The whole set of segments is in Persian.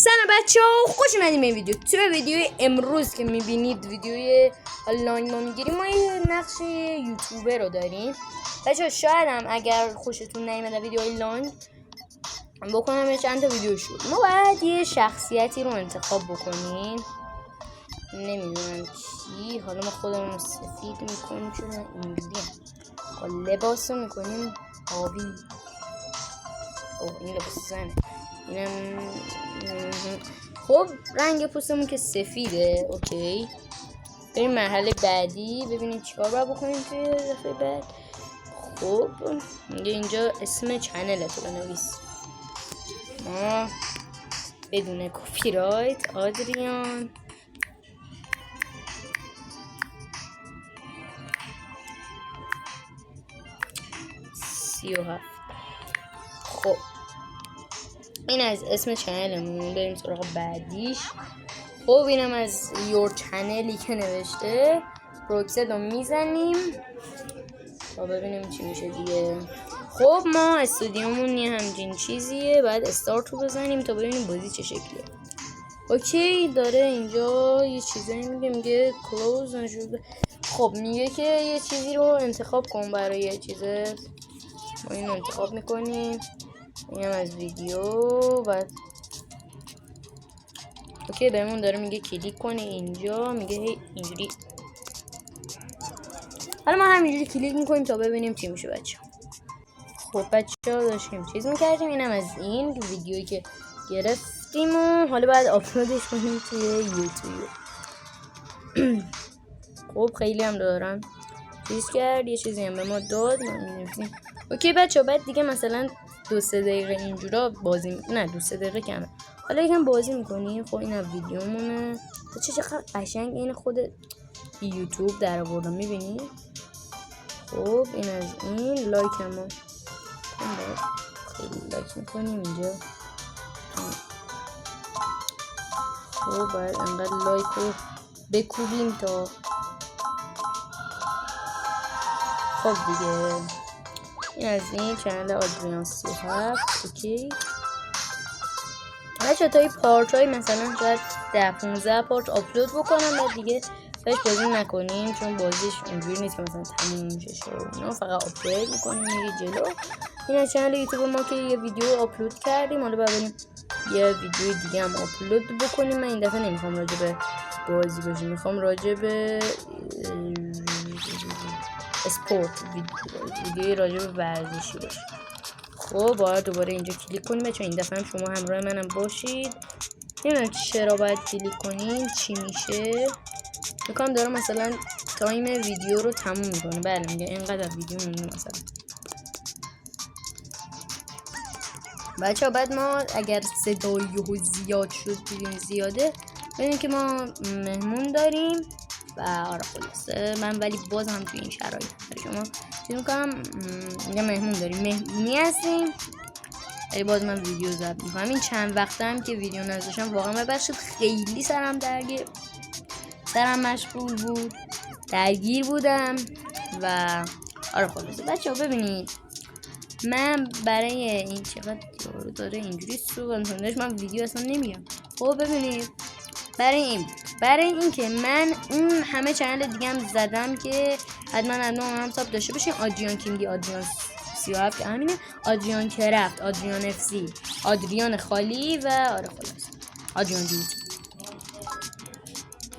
سلام بچه‌ها، خوش اومدیم این ویدیو. توی ویدیو امروز که میبینید ویدیوی آنلاین ما میگیریم، ما یه نقش یوتیوبر رو داریم. بچه‌ها شاید هم اگر خوشتون نیومده ویدیو آنلاین بکنم چند تا ویدیو شد، ما باید یه شخصیتی رو انتخاب بکنیم. نمیدونم چی، حالا ما خودمون سفید میکنیم چون اینجوری با لباس رو میکنیم آبی. این لباس زنه. اینم خب رنگ پوستمون که سفیده. اوکی، بریم مرحله بعدی ببینیم چیکار باید بکنیم توی دفعه بعد. خب اینجا اسم چنلتو بنویس، ما بدون کپی رایت آدریان 37. خب این از اسم چنلمون. بریم سراغ بعدیش. خب اینم از یور چنلی که نوشته. پروکسد رو میزنیم تا ببینیم چی میشه دیگه. خب ما استودیومون یه همچین چیزیه، بعد استارت رو بزنیم تا ببینیم بازی چه شکلیه. اوکی، داره اینجا یه چیزایی میگه کلوز نشده. خب میگه که یه چیزی رو انتخاب کن برای یه چیزه. ما اینو انتخاب میکنیم. اینم از ویدیو. بعد اوکی بهمون داره میگه کلیک کنه اینجا، میگه اینجوری. حالا ما همینجوری کلیک میکنیم تا ببینیم چی میشه بچه. خب بچه ها داشتیم چیز میکردیم. اینم از این ویدیویی که گرفتیم و حالا باید آپلودش کنیم توی یوتیوب. خب خیلی هم دارم چیز کرد، یه چیزی هم به ما داد. اوکی بچه ها، بعد دیگه مثلا 2-3 دقیقه اینجورا بازی نه 2-3 دقیقه کمه، حالا یکم بازی میکنیم. خب این ویدیومونه. چقدر قشنگ این خود یوتیوب در آوردم، میبینی؟ خب این از این لایک هم خیلی لایک میکنیم اینجا. خب باید انقدر لایک رو بکوبیم تا خب دیگه. این از این چنل آدریان 37. اوکی بچه تا این پارت های مثلا شاید 10-15 پارت آپلود بکنم، بعد دیگه بهش بازی نکنیم چون بازیش اونجوری نیست که مثلا تموم میشه شو اینا، فقط آپلود میکنیم میری جلو. این از چنل یوتیوب ما که یه ویدیو آپلود کردیم، حالا بریم یه ویدیو دیگه هم آپلود بکنیم. من این دفعه نمیخوام راجع به بازی باشیم، میخوام راجع به اسپورت ویدیوی راجع به ورزشی باشه. خب باید دوباره اینجا کلیک کنیم بچه. این دفعه هم شما همراه منم باشید. نمیدونم چرا باید کلیک کنیم، چی میشه. میکنم داره مثلا تایم ویدیو رو تموم میکنه. بله میگه اینقدر ویدیو مونده مثلا. بچه ها بعد ما اگر صدای زیاد شد دیدیم زیاده، ببینیم که ما مهمون داریم و آره خلاصه من ولی باز هم توی این شرایط شما چیز میکنم. میگم مهمون داریم، مهمونی هستیم ولی باز من ویدیو ضبط میکنم. این چند وقته هم که ویدیو نذاشتم واقعا ببخشید، خیلی سرم مشغول بود، درگیر بودم و آره خلاصه بچه ها ببینید من برای این چقدر یارو داره اینجوری سوگندش من ویدیو اصلا نمیگم. خب ببینید برای این که من اون همه چنل دیگه هم زدم که حتما هم ساب داشته باشین. آدریان کینگی، آدریان 37 که همینه، آدریان کرفت، آدریان اف سی، آدریان خالی و آره خلاص آدریان دیوت.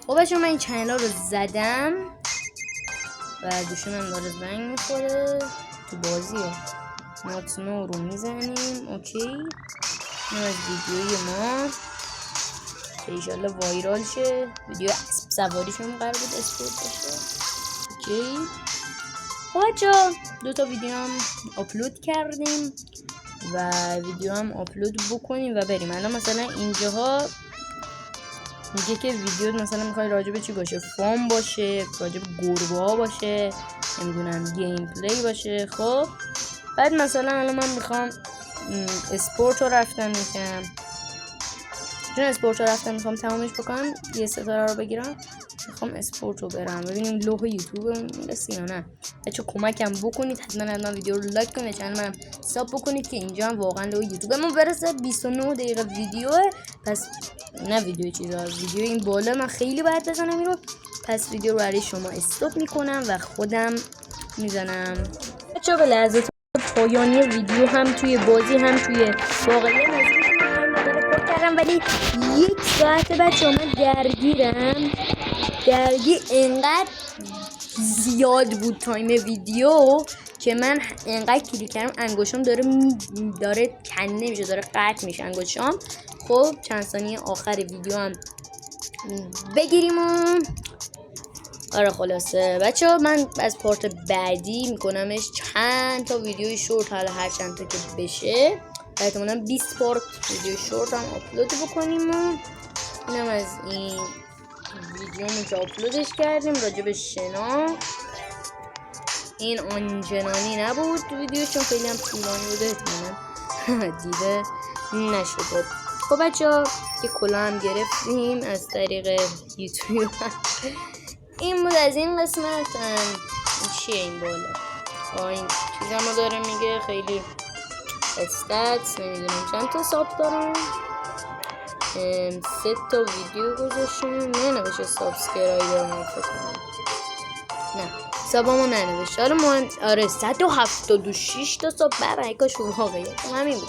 خب بچه من این چنل ها رو زدم و دوشونم داره زنگ میخوره تو بازی ها. ناتنو رو میزنیم. اوکی این از ویدیوی ما که ایشالله وایرال شه. ویدیو اسب سواریشون قرار بود اسپورت باشه. اوکی بچه 2 تا ویدیو هم آپلود کردیم و ویدیو هم آپلود بکنیم و بریم. الان مثلا اینجاها میگه که ویدیو مثلا میخوای راجع به چی باشه، فام باشه، راجع به گربه ها باشه، نمیدونم گیم پلی باشه. خب بعد مثلا الان من میخوام اسپورت رو رفتن میکنم، چون اسپورت رو رفتن میخوام تمامش بکنم، یه ستاره رو بگیرم، میخوام اسپورت رو برم ببینیم لوح یوتیوب میرسه یا نه. بچه کمکم بکنید، حتما ویدیو رو لایک کنید، چنل منم ساب بکنید که اینجا هم واقعا لوح یوتیوب ما برسه. 29 دقیقه ویدیوه پس نه ویدیو چیزا، ویدیو این بالا من خیلی باید بزنم این رو. پس ویدیو رو برای شما استاپ میکنم و خودم میزنم. بچه‌ها به لحظات پایانی ویدیو هم توی بازی هم توی واقعی نزدیک کردم، ولی 1 ساعت بچه‌ها من درگیر انقدر زیاد بود تایم ویدیو که من انقدر کلیک کردم انگشتم داره کنده میشه، داره قطع میشه انگشتم. خب چند ثانیه آخر ویدیو هم بگیریم و آره خلاصه بچه من از پارت بعدی میکنمش چند تا ویدیوی شورت، حالا هر چند تا که بشه احتمالاً 20 پارت ویدیو شورت هم آپلود بکنیم و اینم از این ویدیومون که آپلودش کردیم راجع به شنا. این آنچنانی نبود ویدیو چون خیلی هم طولانی بوده، احتمالاً دیده نشد. خب بچه‌ها یه کلا هم گرفتیم از طریق یوتیوب. این بود از این قسمت. چیه این بالا؟ این چیزمو داره میگه خیلی استاتس، نمیدونم چند تا ساب دارم. 3 تا ویدیو گذاشتم، نه نوشته سابسکرایبر ما فکر کنم، نه سابامو ننوشته. حالا ما آره 176 تا ساب برای کاش واقعیت همین بود.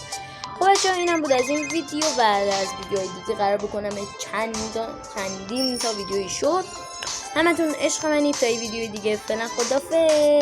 خب بچه‌ها اینم بود از این ویدیو. بعد از ویدیوهای دیگه قرار بکنم چندین تا ویدیوی شد. همتون عشق منید تا ویدیوی دیگه. فعلا خدافظ.